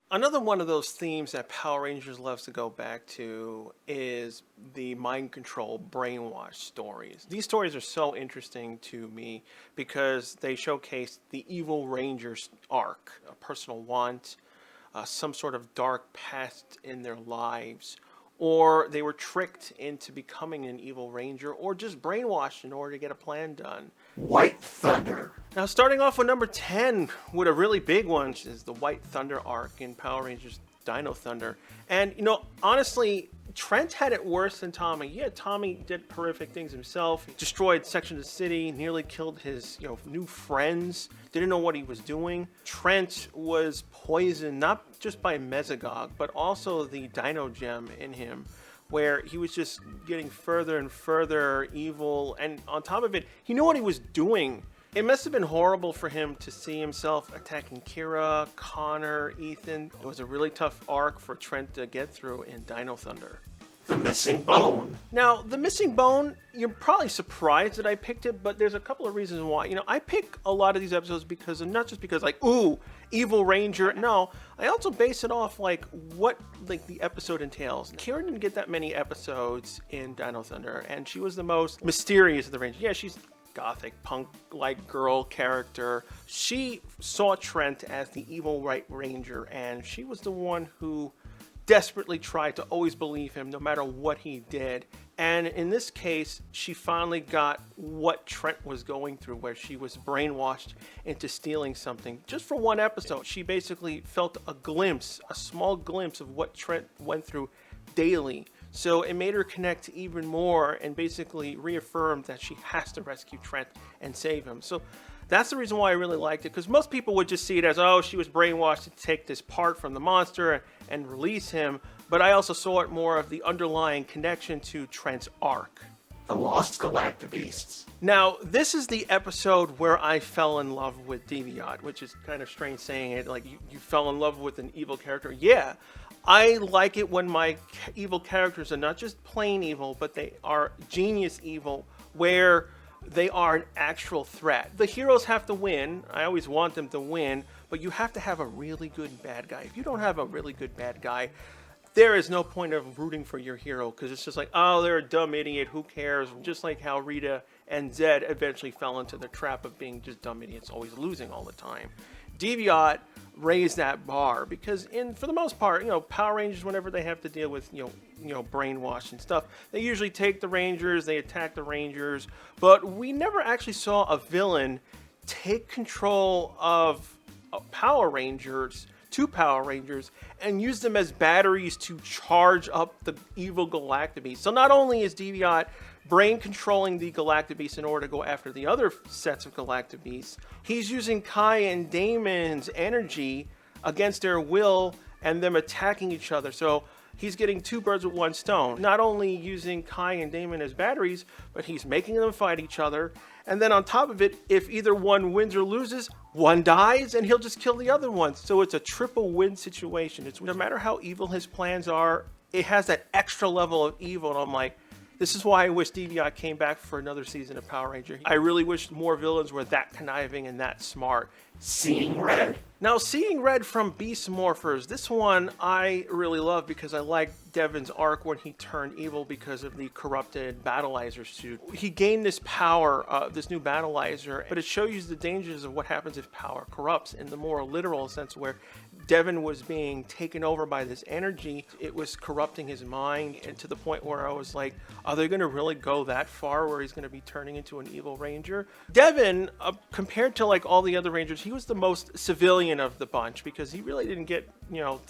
Another one of those themes that Power Rangers loves to go back to is the mind control brainwash stories. These stories are so interesting to me because they showcase the Evil Rangers arc, a personal want, some sort of dark past in their lives, or they were tricked into becoming an evil ranger, or just brainwashed in order to get a plan done. White Thunder. Now, starting off with number 10 with a really big one is the White Thunder arc in Power Rangers Dino Thunder. And, honestly, Trent had it worse than Tommy. Yeah, Tommy did horrific things himself. He destroyed sections of the city, nearly killed his, new friends, didn't know what he was doing. Trent was poisoned not just by Mesogog, but also the Dino Gem in him, where he was just getting further and further evil. And on top of it, he knew what he was doing. It must have been horrible for him to see himself attacking Kira, Connor, Ethan. It was a really tough arc for Trent to get through in Dino Thunder. The Missing Bone. Now, The Missing Bone, you're probably surprised that I picked it, but there's a couple of reasons why. I pick a lot of these episodes because, not just because ooh, Evil Ranger. No, I also base it off what the episode entails. Kira didn't get that many episodes in Dino Thunder, and she was the most mysterious of the Rangers. Yeah, she's gothic punk-like girl character. She saw Trent as the evil White Ranger, and she was the one who desperately tried to always believe him no matter what he did. And in this case, she finally got what Trent was going through, where she was brainwashed into stealing something. Just for one episode, she basically felt a small glimpse of what Trent went through daily. So it made her connect even more and basically reaffirmed that she has to rescue Trent and save him. So that's the reason why I really liked it, because most people would just see it as, oh, she was brainwashed to take this part from the monster and release him. But I also saw it more of the underlying connection to Trent's arc. The Lost Galactabeasts. Now, this is the episode where I fell in love with Deviant, which is kind of strange saying it, like you fell in love with an evil character. Yeah, I like it when my evil characters are not just plain evil, but they are genius evil, where they are an actual threat. The heroes have to win. I always want them to win, but you have to have a really good bad guy. If you don't have a really good bad guy, there is no point of rooting for your hero, because it's just like, oh, they're a dumb idiot, who cares? Just like how Rita and Zed eventually fell into the trap of being just dumb idiots, always losing all the time. Deviant raised that bar because, for the most part, Power Rangers, whenever they have to deal with brainwash and stuff, they usually take the Rangers, they attack the Rangers, but we never actually saw a villain take control of Power Rangers, two Power Rangers, and use them as batteries to charge up the evil Galactabeast. So not only is Deviant brain controlling the Galactabeast in order to go after the other sets of Galactabeasts, he's using Kai and Damon's energy against their will and them attacking each other. So he's getting two birds with one stone. Not only using Kai and Damon as batteries, but he's making them fight each other. And then on top of it, if either one wins or loses, one dies and he'll just kill the other one. So it's a triple win situation. It's no matter how evil his plans are, it has that extra level of evil. And I'm like, this is why I wish Deviant came back for another season of Power Ranger. I really wish more villains were that conniving and that smart. Seeing Red. Now, Seeing Red from Beast Morphers, this one I really love because I like Devin's arc when he turned evil because of the corrupted Battleizer suit. He gained this power, this new Battleizer, but it shows you the dangers of what happens if power corrupts in the more literal sense, where Devin was being taken over by this energy. It was corrupting his mind, and to the point where I was like, are they going to really go that far where he's going to be turning into an evil ranger? Devin, compared to all the other Rangers, he was the most civilian of the bunch because he really didn't get,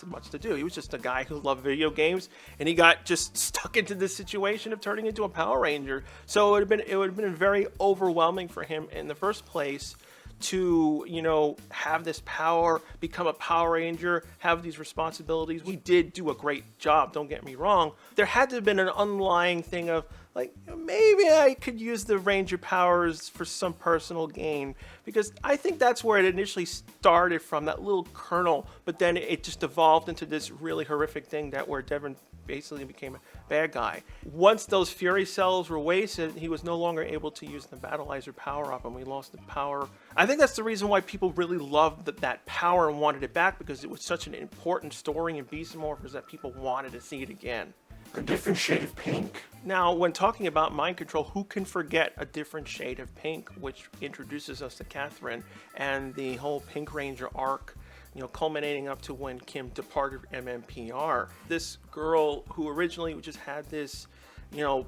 much to do. He was just a guy who loved video games, and he got just stuck into this situation of turning into a Power Ranger. So it would have been very overwhelming for him in the first place to, have this power, become a Power Ranger, have these responsibilities. We did do a great job, don't get me wrong. There had to have been an underlying thing of like, maybe I could use the Ranger powers for some personal gain, because I think that's where it initially started from, that little kernel, but then it just evolved into this really horrific thing that where Devon basically became a bad guy. Once those Fury cells were wasted, he was no longer able to use the Battleizer power-up, and we lost the power. I think that's the reason why people really loved that power and wanted it back, because it was such an important story in Beast Morphers that people wanted to see it again. A different shade of pink. Now, when talking about mind control, who can forget A Different Shade of Pink, which introduces us to Catherine and the whole Pink Ranger arc, you know, culminating up to when Kim departed MMPR. This girl who originally just had this, you know,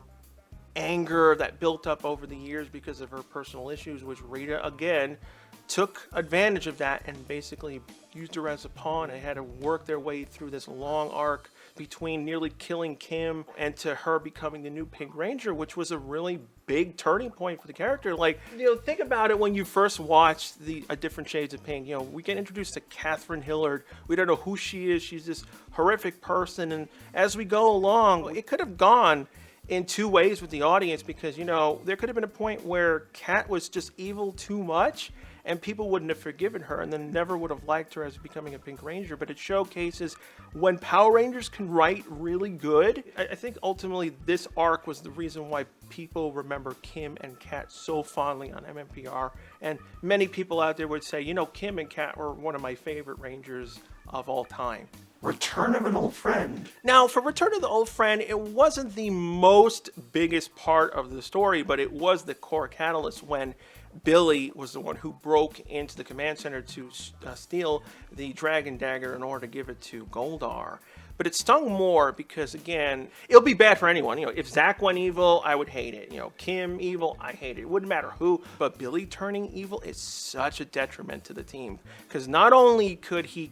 anger that built up over the years because of her personal issues, which Rita, again, took advantage of that and basically used her as a pawn and had to work their way through this long arc between nearly killing Kim and to her becoming the new Pink Ranger, which was a really big turning point for the character. Like, you know, think about it when you first watch A Different Shades of Pink. You know, we get introduced to Catherine Hillard. We don't know who she is. She's this horrific person. And as we go along, it could have gone in two ways with the audience, because, you know, there could have been a point where Kat was just evil too much and people wouldn't have forgiven her and then never would have liked her as becoming a Pink Ranger. But it showcases when Power Rangers can write really good. I think ultimately this arc was the reason why people remember Kim and Kat so fondly on MMPR. And many people out there would say, you know, Kim and Kat were one of my favorite Rangers of all time. Return of an old friend. Now, for Return of the Old Friend, it wasn't the most biggest part of the story, but it was the core catalyst when Billy was the one who broke into the command center to steal the Dragon Dagger in order to give it to Goldar. But it stung more because, again, it'll be bad for anyone. You know, if Zach went evil, I would hate it. You know, Kim evil, I hate it. It wouldn't matter who. But Billy turning evil is such a detriment to the team, because not only could he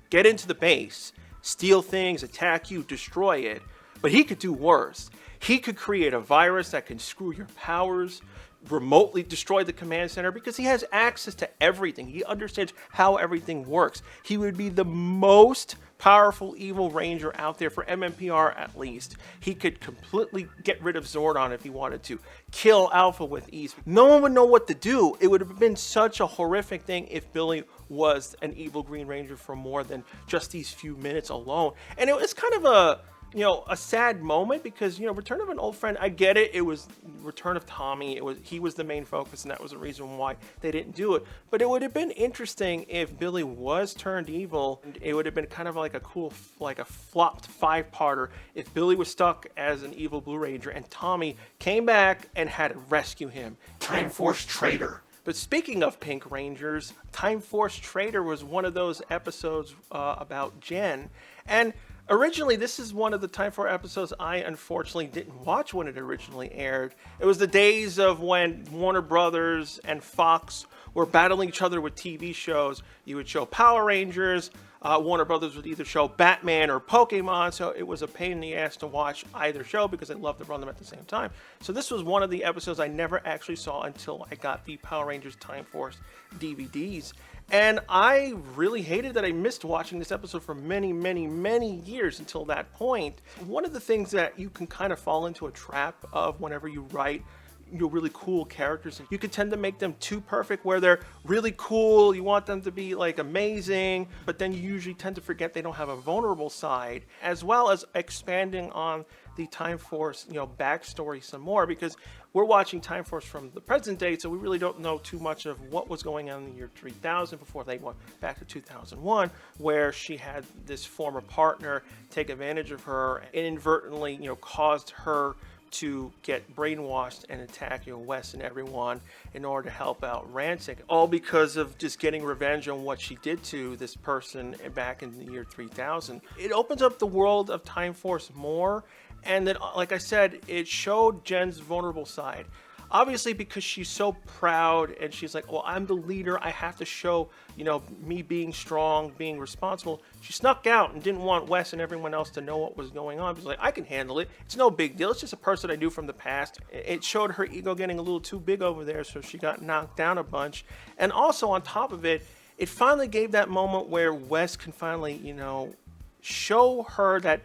get into the base, steal things, attack you, destroy it, but he could do worse. He could create a virus that can screw your powers, remotely destroy the command center, because he has access to everything. He understands how everything works. He would be the most powerful evil ranger out there for MMPR, at least. He could completely get rid of Zordon if he wanted to, kill Alpha with ease. No one would know what to do. It would have been such a horrific thing if Billy was an evil Green Ranger for more than just these few minutes alone. And it was kind of a, you know, a sad moment, because, you know, Return of an Old Friend, I get it. It was Return of Tommy. He was the main focus, and that was the reason why they didn't do it. But it would have been interesting if Billy was turned evil. It would have been kind of like a cool, like a flopped 5-parter if Billy was stuck as an evil Blue Ranger and Tommy came back and had to rescue him. Time Force Traitor. But speaking of Pink Rangers, Time Force Traitor was one of those episodes about Jen. And originally, this is one of the Time Force episodes I unfortunately didn't watch when it originally aired. It was the days of when Warner Brothers and Fox were battling each other with TV shows. You would show Power Rangers, Warner Brothers would either show Batman or Pokemon, so it was a pain in the ass to watch either show because they loved to run them at the same time. So this was one of the episodes I never actually saw until I got the Power Rangers Time Force DVDs. And I really hated that I missed watching this episode for many, many, many years until that point. One of the things that you can kind of fall into a trap of whenever you write, you know, really cool characters, you can tend to make them too perfect, where they're really cool, you want them to be like amazing, but then you usually tend to forget they don't have a vulnerable side, as well as expanding on the Time Force, you know, backstory some more, because we're watching Time Force from the present day, so we really don't know too much of what was going on in the year 3000 before they went back to 2001, where she had this former partner take advantage of her and inadvertently, you know, caused her to get brainwashed and attack, you know, Wes and everyone in order to help out Rancic, all because of just getting revenge on what she did to this person back in the year 3000. It opens up the world of Time Force more, and then, like I said, it showed Jen's vulnerable side. Obviously, because she's so proud and she's like, well, I'm the leader, I have to show, you know, me being strong, being responsible. She snuck out and didn't want Wes and everyone else to know what was going on. She's like, I can handle it. It's no big deal. It's just a person I knew from the past. It showed her ego getting a little too big over there, so she got knocked down a bunch. And also, on top of it, it finally gave that moment where Wes can finally, you know, show her that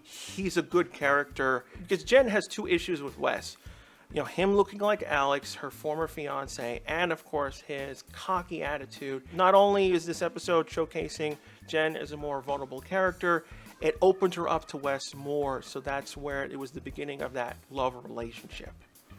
he's a good character. Because Jen has two issues with Wes. You know, him looking like Alex, her former fiance, and of course his cocky attitude. Not only is this episode showcasing Jen as a more vulnerable character, it opened her up to Wes more, so that's where it was the beginning of that love relationship.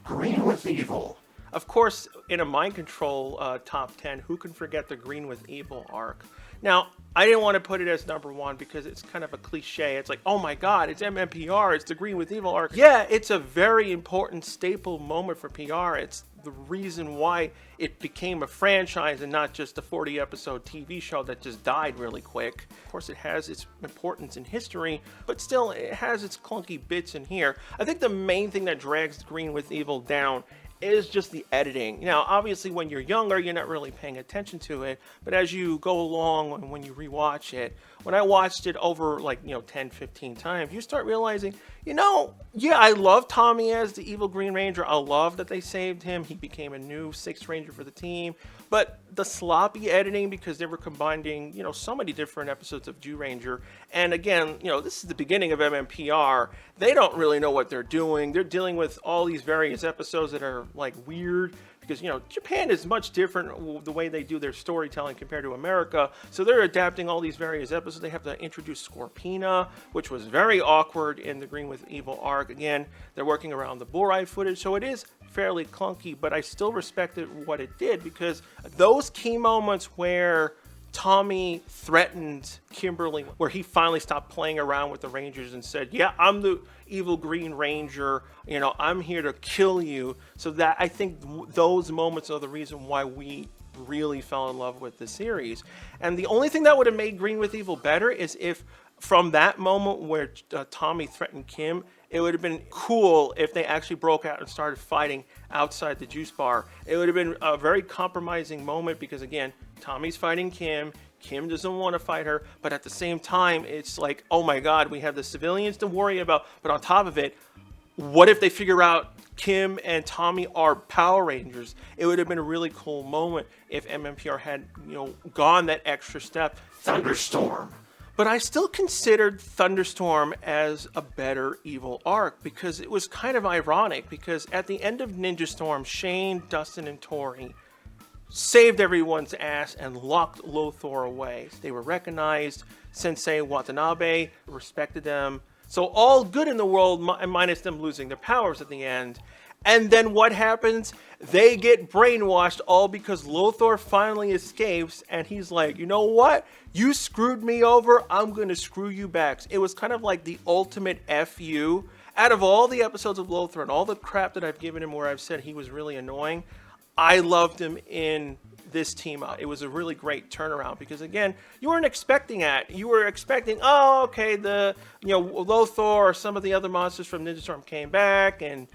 Green with Evil. Of course, in a mind control top 10, who can forget the Green with Evil arc? Now, I didn't want to put it as number one because it's kind of a cliche. It's like, oh my God, it's MMPR, it's the Green with Evil arc. Yeah, it's a very important staple moment for PR. It's the reason why it became a franchise and not just a 40-episode TV show that just died really quick. Of course, it has its importance in history, but still, it has its clunky bits in here. I think the main thing that drags Green with Evil down is just the editing. Now, obviously, when you're younger, you're not really paying attention to it, but as you go along and when you rewatch it, when I watched it over 10, 15 times, you start realizing, yeah, I love Tommy as the evil Green Ranger. I love that they saved him. He became a new 6th Ranger for the team. But the sloppy editing, because they were combining, so many different episodes of Jew Ranger. And again, this is the beginning of MMPR. They don't really know what they're doing. They're dealing with all these various episodes that are weird. Because, Japan is much different the way they do their storytelling compared to America. So they're adapting all these various episodes. They have to introduce Scorpina, which was very awkward in the Green with Evil arc. Again, they're working around the Borai footage. So it is fairly clunky, but I still respected what it did, because those key moments where Tommy threatened Kimberly, where he finally stopped playing around with the Rangers and said, yeah, I'm the evil Green Ranger, I'm here to kill you. So that, I think those moments are the reason why we really fell in love with the series. And the only thing that would have made Green with Evil better is if from that moment where Tommy threatened Kim, it would have been cool if they actually broke out and started fighting outside the juice bar. It would have been a very compromising moment, because again, Tommy's fighting Kim. Kim doesn't want to fight her, but at the same time, it's like, oh my God, we have the civilians to worry about. But on top of it, what if they figure out Kim and Tommy are Power Rangers? It would have been a really cool moment if MMPR had, gone that extra step. Thunderstorm. But I still considered Thunderstorm as a better Evil arc, because it was kind of ironic, because at the end of Ninja Storm, Shane, Dustin, and Tori saved everyone's ass and locked Lothor away. They were recognized. Sensei Watanabe respected them. So all good in the world, minus them losing their powers at the end. And then what happens? They get brainwashed, all because Lothor finally escapes, and he's like, you know what? You screwed me over, I'm going to screw you back. It was kind of like the ultimate FU. Out of all the episodes of Lothor and all the crap that I've given him where I've said he was really annoying, I loved him in this team up. It was a really great turnaround, because again, you weren't expecting that. You were expecting, oh, okay, Lothor or some of the other monsters from Ninja Storm came back, and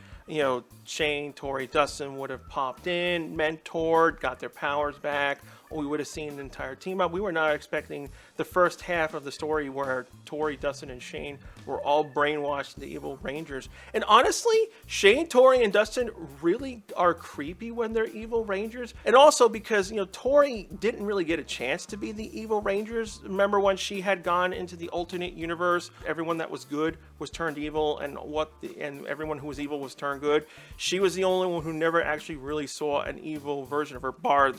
Shane, Tori, Dustin would have popped in, mentored, got their powers back. We would have seen the entire team up. We were not expecting the first half of the story where Tori, Dustin, and Shane were all brainwashed into evil Rangers. And honestly, Shane, Tori, and Dustin really are creepy when they're evil Rangers. And also because, Tori didn't really get a chance to be the evil Rangers. Remember when she had gone into the alternate universe, everyone that was good was turned evil, and everyone who was evil was turned good. She was the only one who never actually really saw an evil version of her, bar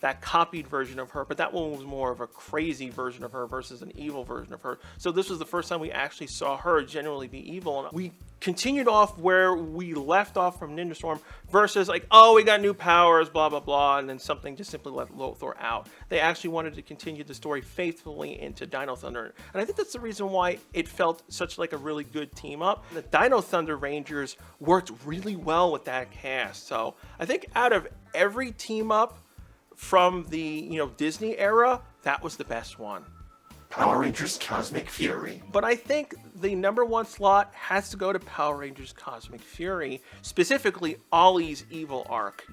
that copied version of her, but that one was more of a crazy version of her versus an evil version of her. So this was the first time we actually saw her genuinely be evil, and we continued off where we left off from Ninja Storm versus we got new powers, blah, blah, blah, and then something just simply let Lothor out. They actually wanted to continue the story faithfully into Dino Thunder, and I think that's the reason why it felt such like a really good team up. The Dino Thunder Rangers worked really well with that cast, so I think out of every team up from the Disney era, that was the best one. Power Rangers Cosmic Fury. But I think the number one slot has to go to Power Rangers Cosmic Fury, specifically Allis Evil Arc.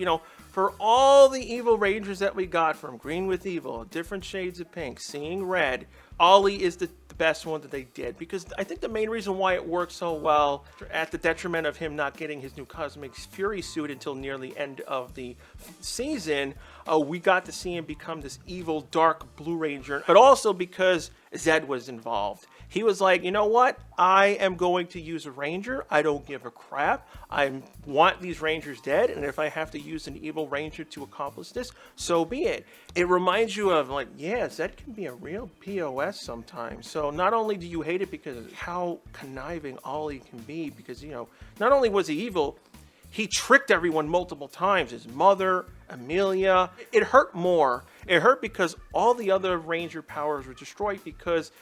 For all the evil Rangers that we got, from Green with Evil, different shades of pink, seeing red, Ollie is the best one that they did, because I think the main reason why it worked so well, at the detriment of him not getting his new Cosmic Fury suit until near the end of the season, we got to see him become this evil dark Blue Ranger, but also because Zed was involved. He was like, you know what? I am going to use a ranger. I don't give a crap. I want these rangers dead, and if I have to use an evil ranger to accomplish this, so be it. It reminds you of like, yeah, Zed can be a real POS sometimes. So not only do you hate it because of how conniving Ollie can be, because, you know, not only was he evil, he tricked everyone multiple times. His mother, Amelia. It hurt more. It hurt because all the other ranger powers were destroyed because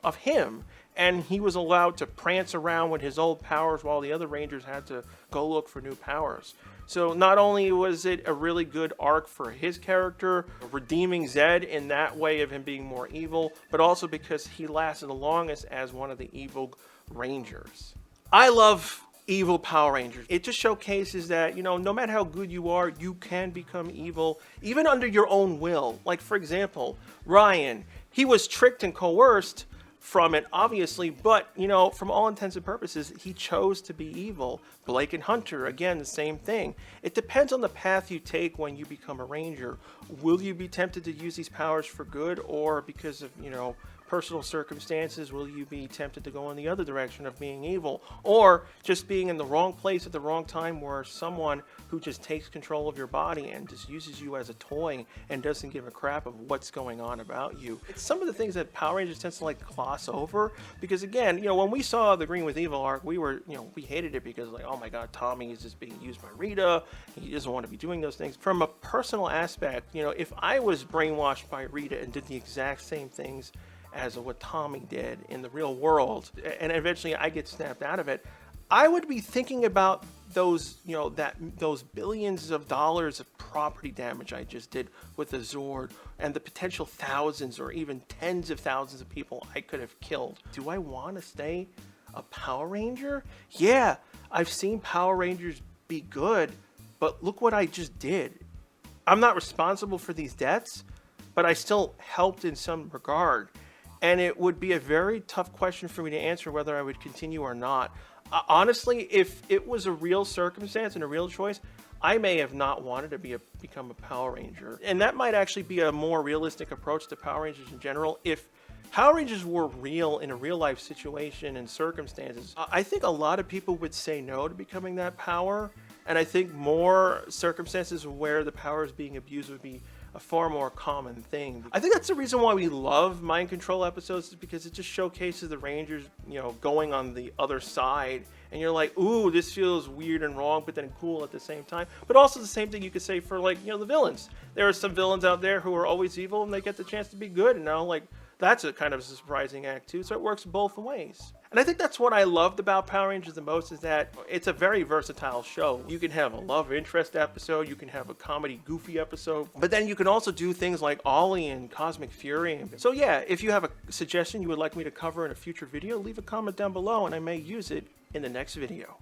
of him. And he was allowed to prance around with his old powers while the other rangers had to go look for new powers. So not only was it a really good arc for his character, redeeming Zed in that way of him being more evil, but also because he lasted the longest as one of the evil rangers. I love evil Power Rangers. It just showcases that, you know, no matter how good you are, you can become evil, even under your own will. Like, for example, Ryan, he was tricked and coerced from it, obviously, but, you know, from all intents and purposes, he chose to be evil. Blake and Hunter, again, the same thing. It depends on the path you take when you become a ranger. Will you be tempted to use these powers for good, or because of, you know, personal circumstances, will you be tempted to go in the other direction of being evil, or just being in the wrong place at the wrong time, where someone who just takes control of your body and just uses you as a toy and doesn't give a crap of what's going on about you. It's some of the things that Power Rangers tends to like gloss over, because again, you know, when we saw the Green with Evil arc, we were, you know, we hated it because like, oh my god, Tommy is just being used by Rita, he doesn't want to be doing those things. From a personal aspect, you know, if I was brainwashed by Rita and did the exact same things as what Tommy did in the real world, and eventually I get snapped out of it, I would be thinking about those, you know, those billions of dollars of property damage I just did with the Zord, and the potential thousands or even tens of thousands of people I could have killed. Do I want to stay a Power Ranger? Yeah, I've seen Power Rangers be good, but look what I just did. I'm not responsible for these deaths, but I still helped in some regard. And it would be a very tough question for me to answer whether I would continue or not. Honestly, if it was a real circumstance and a real choice, I may have not wanted to become a Power Ranger. And that might actually be a more realistic approach to Power Rangers in general. If Power Rangers were real in a real life situation and circumstances, I think a lot of people would say no to becoming that power. And I think more circumstances where the power is being abused would be a far more common thing. I think that's the reason why we love mind control episodes, is because it just showcases the Rangers, you know, going on the other side, and you're like, ooh, this feels weird and wrong, but then cool at the same time. But also the same thing you could say for, like, you know, the villains. There are some villains out there who are always evil and they get the chance to be good, and now, like, that's a kind of a surprising act too, so it works both ways. And I think that's what I loved about Power Rangers the most, is that it's a very versatile show. You can have a love interest episode, you can have a comedy goofy episode, but then you can also do things like Ollie and Cosmic Fury. So yeah, if you have a suggestion you would like me to cover in a future video, leave a comment down below and I may use it in the next video.